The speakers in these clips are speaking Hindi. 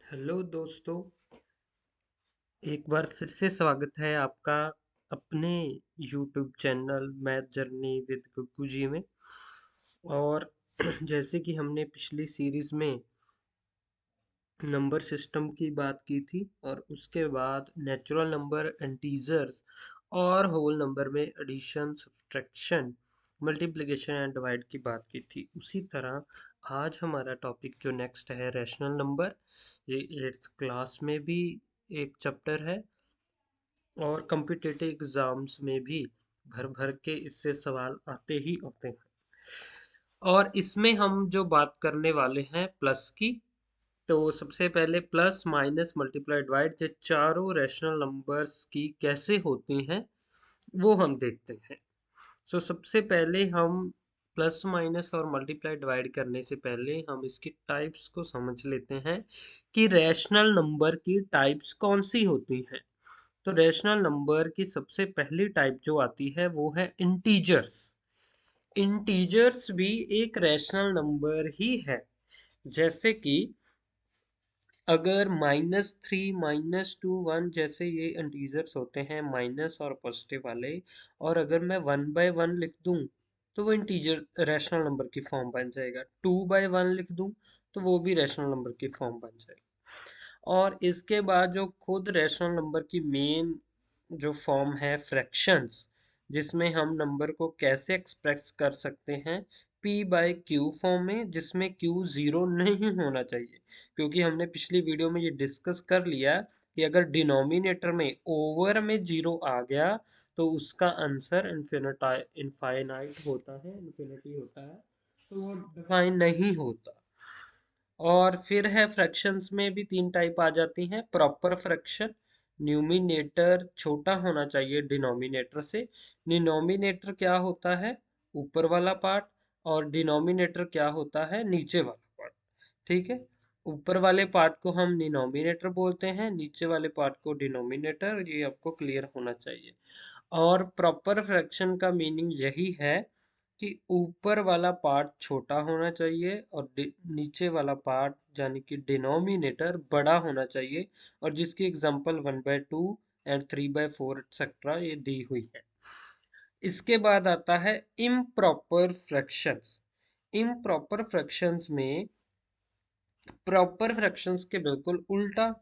हेलो दोस्तों। एक बार फिर से स्वागत है आपका अपने YouTube channel math journey with Guggu ji में। और जैसे कि हमने पिछली सीरीज में नंबर सिस्टम की बात की थी और उसके बाद नेचुरल नंबर, इंटीजर्स और होल नंबर में addition, subtraction, multiplication and divide की बात की थी, उसी तरह आज हमारा टॉपिक जो नेक्स्ट है रैशनल नंबर। ये 8th क्लास में भी एक चैप्टर है और कॉम्पिटिटिव एग्जाम्स में भी भर भर के इससे सवाल आते ही आते हैं। और इसमें हम जो बात करने वाले हैं प्लस की, तो सबसे पहले प्लस माइनस मल्टीप्लाई डिवाइड ये चारों रैशनल नंबर्स की कैसे होती हैं वो हम देखते हैं। सबसे पहले हम प्लस माइनस और मल्टीप्लाई डिवाइड करने से पहले हम इसकी टाइप्स को समझ लेते हैं कि रैशनल नंबर की टाइप्स कौन सी होती हैं। तो रैशनल नंबर की सबसे पहली टाइप जो आती है वो है इंटीजर्स। इंटीजर्स भी एक रैशनल नंबर ही है। जैसे कि अगर -3, -2, 1 जैसे ये इंटीजर्स होते हैं माइनस और पॉजिटिव वाले, और अगर मैं 1/1 लिख दूं तो वो इंटीजर रैशनल नंबर की फॉर्म बन जाएगा। 2/1 लिख दूं तो वो भी रैशनल नंबर की फॉर्म बन जाएगा। और इसके बाद जो खुद रैशनल नंबर की मेन जो फॉर्म है फ्रैक्शंस, जिसमें हम नंबर को कैसे एक्सप्रेस कर सकते हैं p/q फॉर्म में, जिसमें q जीरो नहीं होना चाहिए, क्योंकि हमने पिछली वीडियो में ये डिस्कस कर लिया कि अगर डिनोमिनेटर में ओवर में जीरो आ गया तो उसका आंसर इनफाइनाइट होता है, इन्फिनिटी होता है, तो वो डिफाइन नहीं होता। और फिर है फ्रैक्शंस में भी तीन टाइप आ जाती हैं। प्रॉपर फ्रैक्शन, न्यूमिनेटर छोटा होना चाहिए डिनोमिनेटर से। डिनोमिनेटर क्या होता है? ऊपर वाला पार्ट। और डिनोमिनेटर क्या होता है? नीचे वाला पार्ट। ठीक है, ऊपर वाले पार्ट को हम डिनोमिनेटर बोलते हैं, नीचे वाले पार्ट को डिनोमिनेटर। ये आपको क्लियर होना चाहिए। और प्रॉपर फ्रैक्शन का मीनिंग यही है कि ऊपर वाला पार्ट छोटा होना चाहिए और नीचे वाला पार्ट यानी कि डिनोमिनेटर बड़ा होना चाहिए, और जिसकी एग्जांपल 1/2 एंड 3/4 एक्सेट्रा ये दी हुई है। इसके बाद आता है इम्प्रॉपर फ्रैक्शंस। इम्प्रॉपर फ्रैक्शंस में प्रॉपर फ्रैक्शंस के बिल्कुल उल्टा,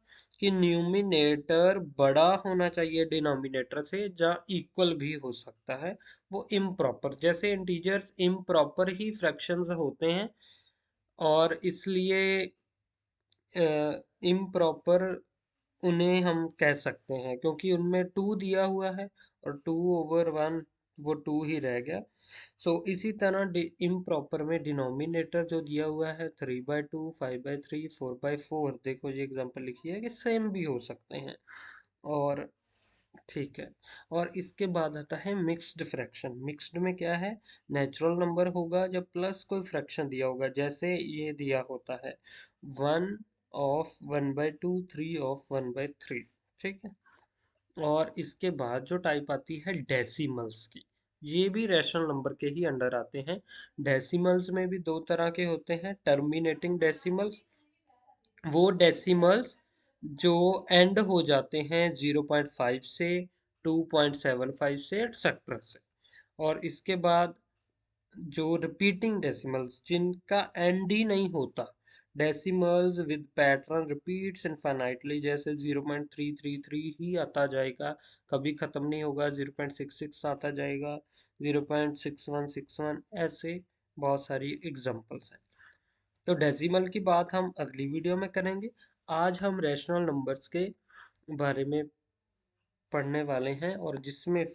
कि न्यूमिनेटर बड़ा होना चाहिए डिनोमिनेटर से, जहाँ इक्वल भी हो सकता है, वो इम्प्रॉपर। जैसे इंटीजर्स इम्प्रॉपर ही फ्रैक्शंस होते हैं, और इसलिए इम्प्रॉपर उन्हें हम कह सकते हैं, क्योंकि उनमें 2 दिया हुआ है और 2/1 वो 2 ही रह गया। इसी तरह इम्प्रॉपर में डिनोमिनेटर जो दिया हुआ है 3/2, 5/3, 4/4, देखो ये एग्जांपल लिखी है कि सेम भी हो सकते हैं। और ठीक है, और इसके बाद आता है मिक्स्ड फ्रैक्शन। मिक्स्ड में क्या है? नेचुरल नंबर होगा जब प्लस कोई फ्रैक्शन दिया होगा, जैसे ये दिया होता है 1/1/2, 3/1/3। ठीक है, और इसके बाद जो टाइप आती है डेसिमल्स की, ये भी रैशनल नंबर के ही अंडर आते हैं। डेसिमल्स में भी दो तरह के होते हैं। टर्मिनेटिंग डेसिमल्स, वो डेसिमल्स जो एंड हो जाते हैं 0.5 से, 2.75 से, एक्सेट्रा से। और इसके बाद जो रिपीटिंग डेसिमल्स जिनका एंड ही नहीं होता, decimals with pattern repeats infinitely, जैसे 0.333 ही आता जाएगा, कभी खत्म नहीं होगा, 0.66 आता जाएगा, 0.6161, ऐसे बहुत सारी एग्जांपल्स हैं। तो डेसिमल की बात हम अगली वीडियो में करेंगे। आज हम रैशनल नंबर्स के बारे में पढ़ने वाले हैं, और जिसमें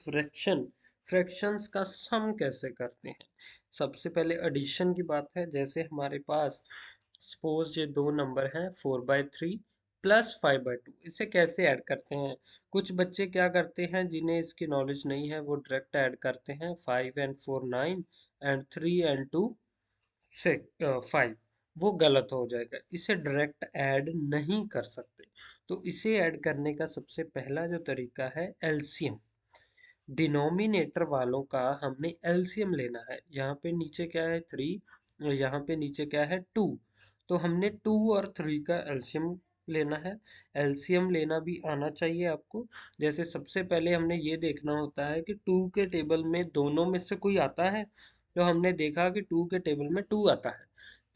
फ्रैक्शंस का सम कैसे करते हैं। सबसे पहले एडिशन की बात है। जैसे हमारे पास सपोज ये दो नंबर हैं 4/3 प्लस 5/2, इसे कैसे ऐड करते हैं? कुछ बच्चे क्या करते हैं जिन्हें इसकी नॉलेज नहीं है, वो डायरेक्ट ऐड करते हैं 5 and 4 9 एंड 3 and 2 5। वो गलत हो जाएगा, इसे डायरेक्ट ऐड नहीं कर सकते। तो इसे ऐड करने का सबसे पहला जो तरीका है एलसीएम। डिनोमिनेटर वालों का हमने एलसीएम लेना है। यहाँ पे नीचे क्या है 3 और यहाँ पे नीचे क्या है 2, तो हमने 2 और 3 का एलसीएम लेना है, एलसीएम लेना भी आना चाहिए आपको। जैसे सबसे पहले हमने ये देखना होता है कि टू के टेबल में दोनों में से कोई आता है। तो हमने देखा कि टू के टेबल में टू आता है,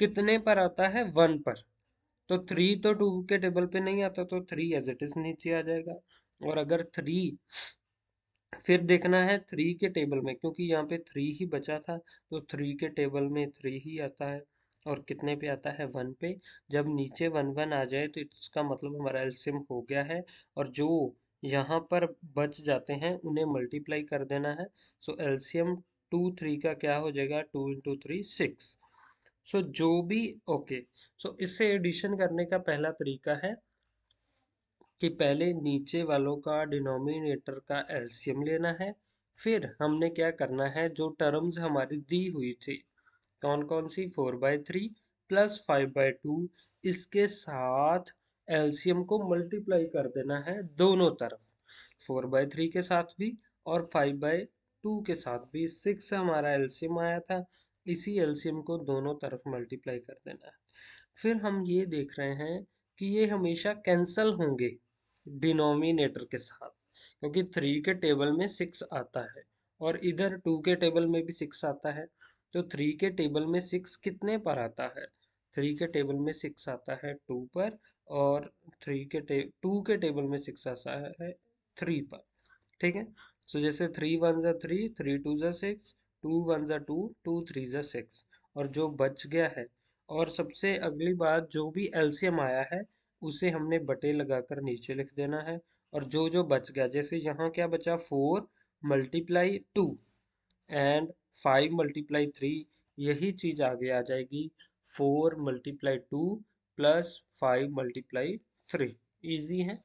कितने पर आता है, वन पर। तो थ्री तो टू के टेबल पे नहीं आता, तो थ्री एज इट इज नीचे आ जाएगा। और अगर थ्री, फिर देखना है थ्री के टेबल में, क्योंकि यहाँ पे थ्री ही बचा था, तो थ्री के टेबल में थ्री ही आता है। और कितने पे आता है, वन पे। जब नीचे वन वन आ जाए तो इसका मतलब हमारा एलसीएम हो गया है। और जो यहाँ पर बच जाते हैं उन्हें मल्टीप्लाई कर देना है। सो एलसीएम टू थ्री का क्या हो जाएगा, टू इंटू थ्री सिक्स। सो जो भी, ओके। सो इससे एडिशन करने का पहला तरीका है कि पहले नीचे वालों का डिनोमिनेटर का एलसीएम लेना है। फिर हमने क्या करना है, जो टर्म्स हमारी दी हुई थी, कौन कौन सी, 4/3 प्लस 5/2, इसके साथ एलसीएम को मल्टीप्लाई कर देना है दोनों तरफ। 4/3 के साथ भी और 5/2 के साथ भी। 6 हमारा एलसीएम आया था, इसी एलसीएम को दोनों तरफ मल्टीप्लाई कर देना है। फिर हम ये देख रहे हैं कि ये हमेशा कैंसल होंगे डिनोमिनेटर के साथ, क्योंकि थ्री के टेबल में सिक्स आता है और इधर टू के टेबल में भी सिक्स आता है। तो थ्री के टेबल में सिक्स कितने पर आता है, थ्री के टेबल में सिक्स आता है टू पर। और टू के टेबल में सिक्स आता है थ्री पर। ठीक है। सो जैसे थ्री वन ज़ा थ्री, थ्री टू ज़ा सिक्स, टू वन ज़ा टू, टू थ्री ज़ा सिक्स। और जो बच गया है, और सबसे अगली बात, जो भी एलसीएम आया है उसे हमने बटे लगाकर नीचे लिख देना है। और जो जो बच गया, जैसे यहाँ क्या बचा, 4 × 2 एंड 5 × 3, यही चीज आगे आ जाएगी, 4 × 2 प्लस 5 × 3। इजी है,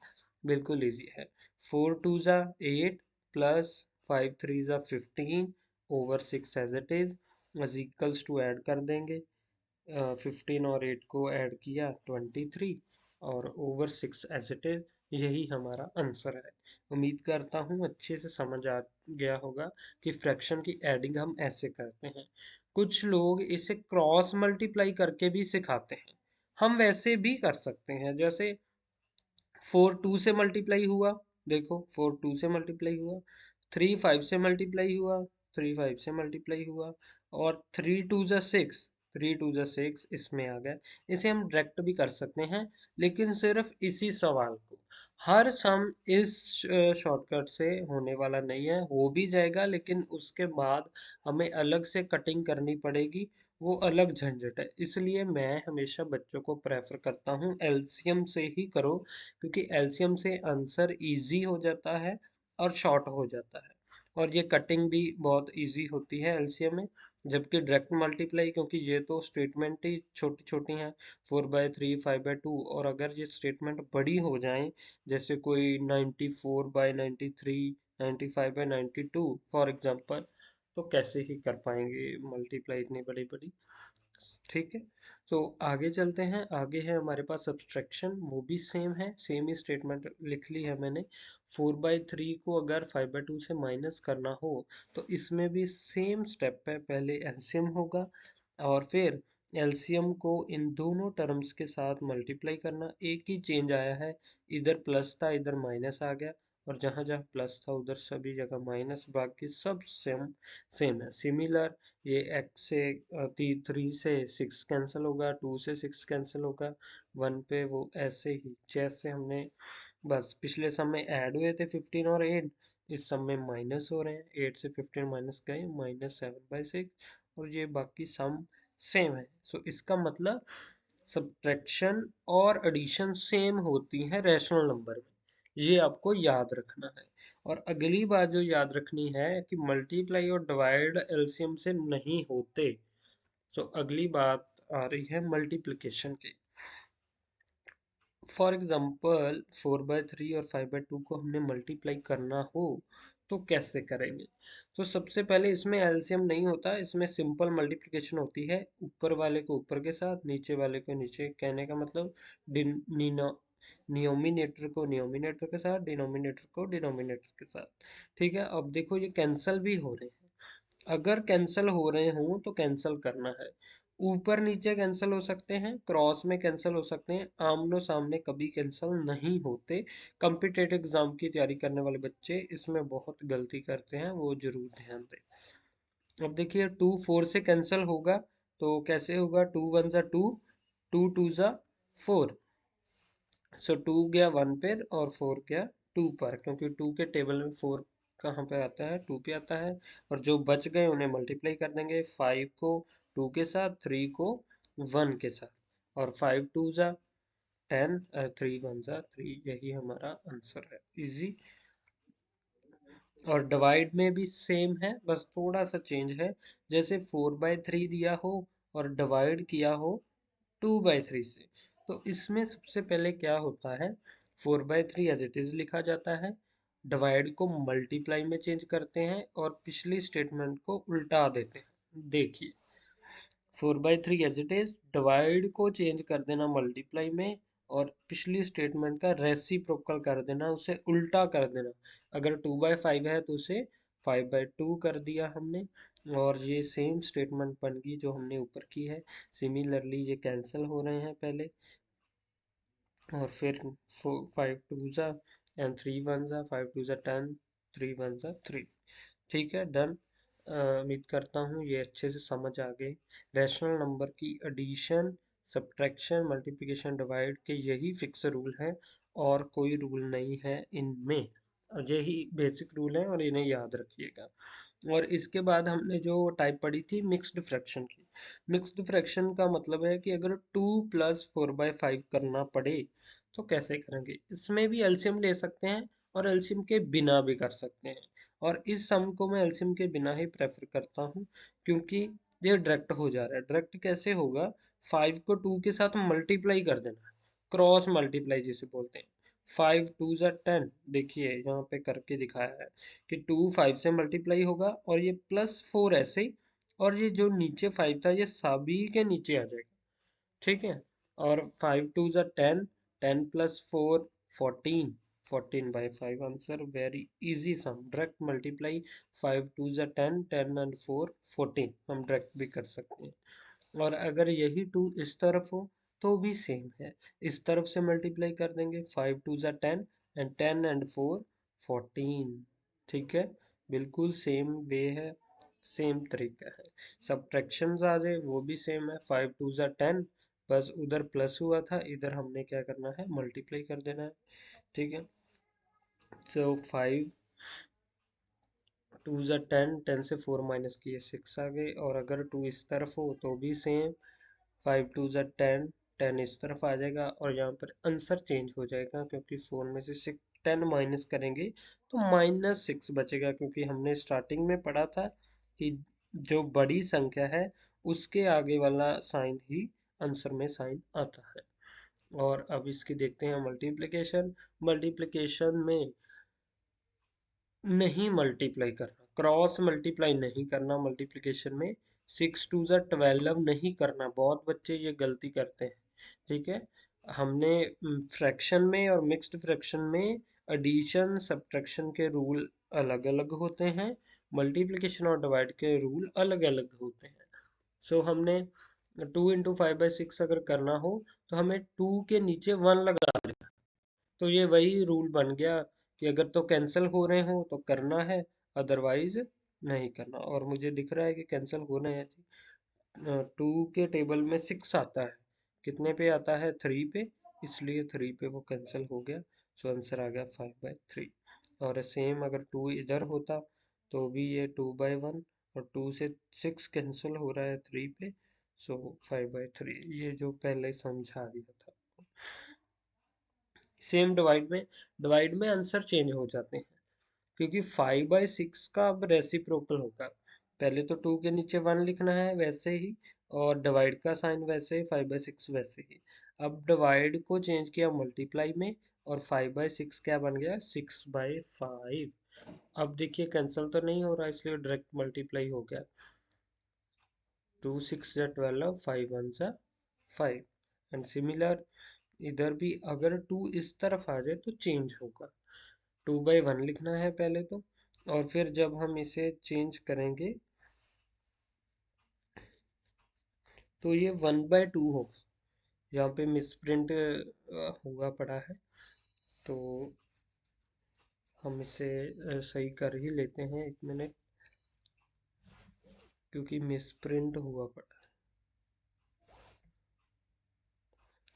बिल्कुल इजी है। 4 2 ज़ा 8 प्लस 5 3 ज़ा 15 over 6 as it is equals to add कर देंगे। 15 और 8 को ऐड किया 23, और ओवर 6 एज इट इज। यही हमारा आंसर है। उम्मीद करता हूँ अच्छे से समझ आ गया होगा कि फ्रैक्शन की एडिंग हम ऐसे करते हैं। कुछ लोग इसे क्रॉस मल्टीप्लाई करके भी सिखाते हैं, हम वैसे भी कर सकते हैं। जैसे 4 2 से मल्टीप्लाई हुआ, देखो 4 2 से मल्टीप्लाई हुआ, 3 5 से मल्टीप्लाई हुआ, 3 5 से मल्टीप्लाई हुआ, और 3 2 ज़ा 6, 3 2 ज़ा 6 इसमें आ गया। इसे हम डायरेक्ट भी कर सकते हैं, लेकिन सिर्फ इसी सवाल को। हर सम इस शॉर्टकट से होने वाला नहीं है, हो भी जाएगा लेकिन उसके बाद हमें अलग से कटिंग करनी पड़ेगी, वो अलग झंझट है। इसलिए मैं हमेशा बच्चों को प्रेफर करता हूँ एलसीएम से ही करो, क्योंकि एलसीएम से आंसर इजी हो जाता है और शॉर्ट हो जाता है। और ये कटिंग भी बहुत इजी होती है एलसीएम में। जबकि डायरेक्ट मल्टीप्लाई, क्योंकि ये तो स्टेटमेंट ही छोटी छोटी हैं, 4/3 5/2, और अगर ये स्टेटमेंट बड़ी हो जाए, जैसे कोई 94/93, 95/92 फॉर एग्जांपल, तो कैसे ही कर पाएंगे मल्टीप्लाई इतनी बड़ी बड़ी। ठीक है। तो आगे चलते हैं। आगे है हमारे पास सब्सट्रैक्शन, वो भी सेम है, सेम ही स्टेटमेंट लिख ली है मैंने। 4/3 को अगर 5/2 से माइनस करना हो, तो इसमें भी सेम स्टेप है, पहले एलसीएम होगा और फिर एलसीएम को इन दोनों टर्म्स के साथ मल्टीप्लाई करना। एक ही चेंज आया है, इधर प्लस था इधर माइनस आ गया, और जहाँ जहाँ प्लस था उधर सभी जगह माइनस, बाकी सब सेम सेम है, सिमिलर। ये एक्स से 3 से 6 कैंसिल होगा, 2 से 6 कैंसिल होगा, 1 पे वो ऐसे ही जैसे हमने बस पिछले सम में ऐड हुए थे 15 और 8, इस सम में माइनस हो रहे हैं। 8 से 15 माइनस गए, -7/6, और ये बाकी सम सेम है। सो इसका मतलब सब्ट्रैक्शन और एडिशन सेम होती है रैशनल नंबर में, ये आपको याद रखना है। और अगली बात जो याद रखनी है कि मल्टीप्लाई और डिवाइड एलसीएम से नहीं होते। तो अगली बात आ रही है मल्टीप्लिकेशन की। फॉर एग्जाम्पल 4/3 और 5/2 को हमने मल्टीप्लाई करना हो तो कैसे करेंगे। तो सबसे पहले इसमें एलसीएम नहीं होता, इसमें सिंपल मल्टीप्लिकेशन होती है, ऊपर वाले को ऊपर के साथ, नीचे वाले को नीचे। कहने का मतलब नियोमिनेटर को नियोमिनेटर के साथ, डिनोमिनेटर को डिनोमिनेटर के साथ। ठीक है। अब देखो ये कैंसल भी हो रहे हैं, अगर कैंसल हो रहे हों तो कैंसल करना है। ऊपर नीचे कैंसिल हो सकते हैं, क्रॉस में कैंसिल हो सकते हैं, आमने सामने कभी कैंसिल नहीं होते। कॉम्पिटिटिव एग्जाम की तैयारी करने वाले बच्चे इसमें बहुत गलती करते हैं, वो जरूर ध्यान दें। अब देखिए 2 4 से कैंसिल होगा, तो कैसे होगा? 2 1 ज़ा 2, 2 2 ज़ा 4। सो 2 गया 1 पर और 4 गया 2 पर, क्योंकि 2 के टेबल में 4 कहाँ पे आता है? 2 पे आता है। और जो बच गए उन्हें मल्टीप्लाई कर देंगे, 5 को 2 के साथ, 3 को 1 के साथ, और 5 2 ज़ा 10, 3 1 ज़ा 3, यही हमारा आंसर है। इजी। और डिवाइड में भी सेम है, बस थोड़ा सा चेंज है। जैसे 4/3 दिया हो और डिवाइड किया हो 2/3 से, तो इसमें सबसे पहले क्या होता है? 4/3 एज इट इज लिखा जाता है, डिवाइड को मल्टीप्लाई में चेंज करते हैं और पिछली स्टेटमेंट को उल्टा देते हैं। देखिए 4/3 एज इट इज, डिवाइड को चेंज कर देना मल्टीप्लाई में, और पिछली स्टेटमेंट का रेसिप्रोकल कर देना, उसे उल्टा कर देना। अगर 2/5 है तो उसे 5/2 कर दिया हमने, और ये सेम स्टेटमेंट बन गई जो हमने ऊपर की है। सिमिलरली ये कैंसिल हो रहे हैं पहले, और फिर 5 2 ज़ा एंड 3 1 ज़ा, 5 2 ज़ा 10, 3 1 ज़ा 3। ठीक है, डन। उम्मीद करता हूँ ये अच्छे से समझ आ गए। रैशनल नंबर की एडिशन, सब्ट्रैक्शन, मल्टीप्लिकेशन, डिवाइड के यही फिक्स रूल हैं, और कोई रूल नहीं है इनमें। यही बेसिक रूल है और इन्हें याद रखिएगा। और इसके बाद हमने जो टाइप पढ़ी थी मिक्स्ड फ्रैक्शन की। मिक्स्ड फ्रैक्शन का मतलब है कि अगर 2 + 4/5 करना पड़े तो कैसे करेंगे। इसमें भी एलसीएम ले सकते हैं और एलसीएम के बिना भी कर सकते हैं, और इस सम को मैं एलसीएम के बिना ही प्रेफर करता हूँ, क्योंकि ये डायरेक्ट हो जा रहा है। डायरेक्ट कैसे होगा? 5 को 2 के साथ मल्टीप्लाई कर देना, क्रॉस मल्टीप्लाई जिसे बोलते हैं। 5 2 ज़ा 10, देखिए यहाँ पे करके दिखाया है कि 2 5 से मल्टीप्लाई होगा, और ये +4 ऐसे ही, और ये जो नीचे 5 था ये सभी के नीचे आ जाएगा। ठीक है। और 5 2 ज़ा 10, 10 + 4 14, 14/5 आंसर। वेरी इजी सम, डायरेक्ट मल्टीप्लाई। 5 2 ज़ा 10, 10 एंड 4 14, हम डायरेक्ट भी कर सकते हैं। और अगर यही 2 इस तरफ हो तो भी सेम है, इस तरफ से मल्टीप्लाई कर देंगे। 5 2 ज़ा 10 एंड 10 एंड 4 14। ठीक है, बिल्कुल सेम वे है, सेम तरीका है। सब्ट्रैक्शंस आ जाए वो भी सेम है। 5 2 ज़ा 10, बस उधर प्लस हुआ था, इधर हमने क्या करना है? मल्टीप्लाई कर देना है। ठीक है, सो 5 2 ज़ा 10, 10 से 4 माइनस किए 6 आ गए। और अगर 2 इस तरफ हो तो भी सेम, 5 2 ज़ा 10, 10 इस तरफ आ जाएगा, और यहाँ पर आंसर चेंज हो जाएगा, क्योंकि 4 में से 10 माइनस करेंगे तो -6 बचेगा, क्योंकि हमने स्टार्टिंग में पढ़ा था कि जो बड़ी संख्या है उसके आगे वाला साइन ही आंसर में साइन आता है। और अब इसकी देखते हैं मल्टीप्लिकेशन। मल्टीप्लिकेशन में नहीं मल्टीप्लाई करना, क्रॉस मल्टीप्लाई नहीं करना मल्टीप्लिकेशन में। 6 2 ज़ा 12 नहीं करना, बहुत बच्चे ये गलती करते हैं। ठीक है, हमने फ्रैक्शन में और मिक्स्ड फ्रैक्शन में एडिशन सब्ट्रैक्शन के रूल अलग अलग होते हैं, मल्टीप्लिकेशन और डिवाइड के रूल अलग अलग होते हैं। सो हमने 2 × 5/6 अगर करना हो तो हमें 2 के नीचे 1 लगा, तो ये वही रूल बन गया कि अगर तो कैंसिल हो रहे हो तो करना है, अदरवाइज नहीं करना। और मुझे दिख रहा है कि कैंसिल हो रहे हैं। 2 के टेबल में 6 आता है, कितने पे आता है? 3 पे, इसलिए 3 पे वो कैंसिल हो गया। सो आंसर आ गया 5/3। और सेम अगर 2 इधर होता तो भी ये 2/1, और 2 से 6 कैंसिल हो रहा है 3 पे, सो 5/3, ये जो पहले समझा दिया था। सेम डिवाइड में आंसर चेंज हो जाते हैं, क्योंकि 5/6 का अब रेसिप्रोकल होगा। पहले तो 2 के नीचे 1 लिखना है वैसे ही, और डिवाइड का साइन वैसे ही, 5/6 वैसे ही। अब डिवाइड को चेंज किया मल्टीप्लाई में, और 5/6 क्या बन गया? 6/5। अब देखिए कैंसिल तो नहीं हो रहा, इसलिए डायरेक्ट मल्टीप्लाई हो गया। 2 6 ज़ा 12, 5 1 ज़ा 5। एंड सिमिलर इधर भी अगर 2 इस तरफ आ जाए तो चेंज होगा। 2/1 लिखना है पहले तो, और फिर जब हम इसे चेंज करेंगे तो ये 1/2 हो, यहाँ पे मिस प्रिंट हुआ पड़ा है। तो हम इसे सही कर ही लेते हैं, 1 मिनट, क्योंकि मिस प्रिंट हुआ पड़ा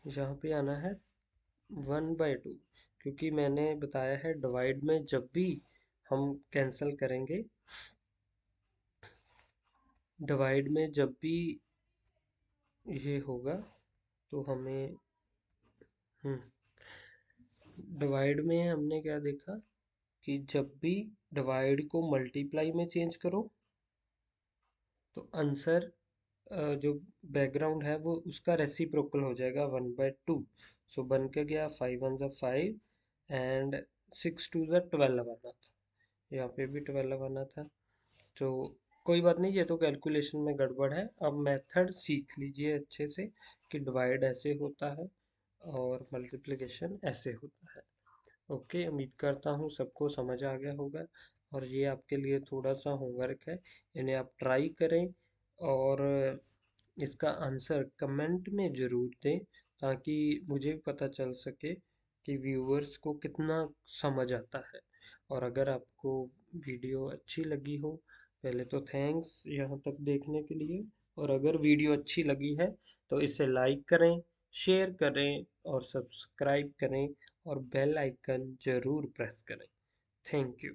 है। यहाँ पे आना है 1/2, क्योंकि मैंने बताया है डिवाइड में जब भी हम कैंसिल करेंगे, डिवाइड में जब भी ये होगा तो हमें डिवाइड में हमने क्या देखा कि जब भी डिवाइड को मल्टीप्लाई में चेंज करो तो आंसर जो बैकग्राउंड है वो उसका रेसिप्रोकल हो जाएगा 1/2। सो बन के गया 5 1 5 एंड 6 2 12 आना था, यहाँ पे भी 12 आना था। तो कोई बात नहीं, ये तो कैलकुलेशन में गड़बड़ है। अब मेथड सीख लीजिए अच्छे से कि डिवाइड ऐसे होता है और मल्टीप्लिकेशन ऐसे होता है। ओके, उम्मीद करता हूँ सबको समझ आ गया होगा। और ये आपके लिए थोड़ा सा होमवर्क है, इन्हें आप ट्राई करें और इसका आंसर कमेंट में ज़रूर दें, ताकि मुझे भी पता चल सके कि व्यूअर्स को कितना समझ आता है। और अगर आपको वीडियो अच्छी लगी हो, पहले तो थैंक्स यहाँ तक देखने के लिए। और अगर वीडियो अच्छी लगी है तो इसे लाइक करें, शेयर करें और सब्सक्राइब करें और बेल आइकन ज़रूर प्रेस करें। Thank you.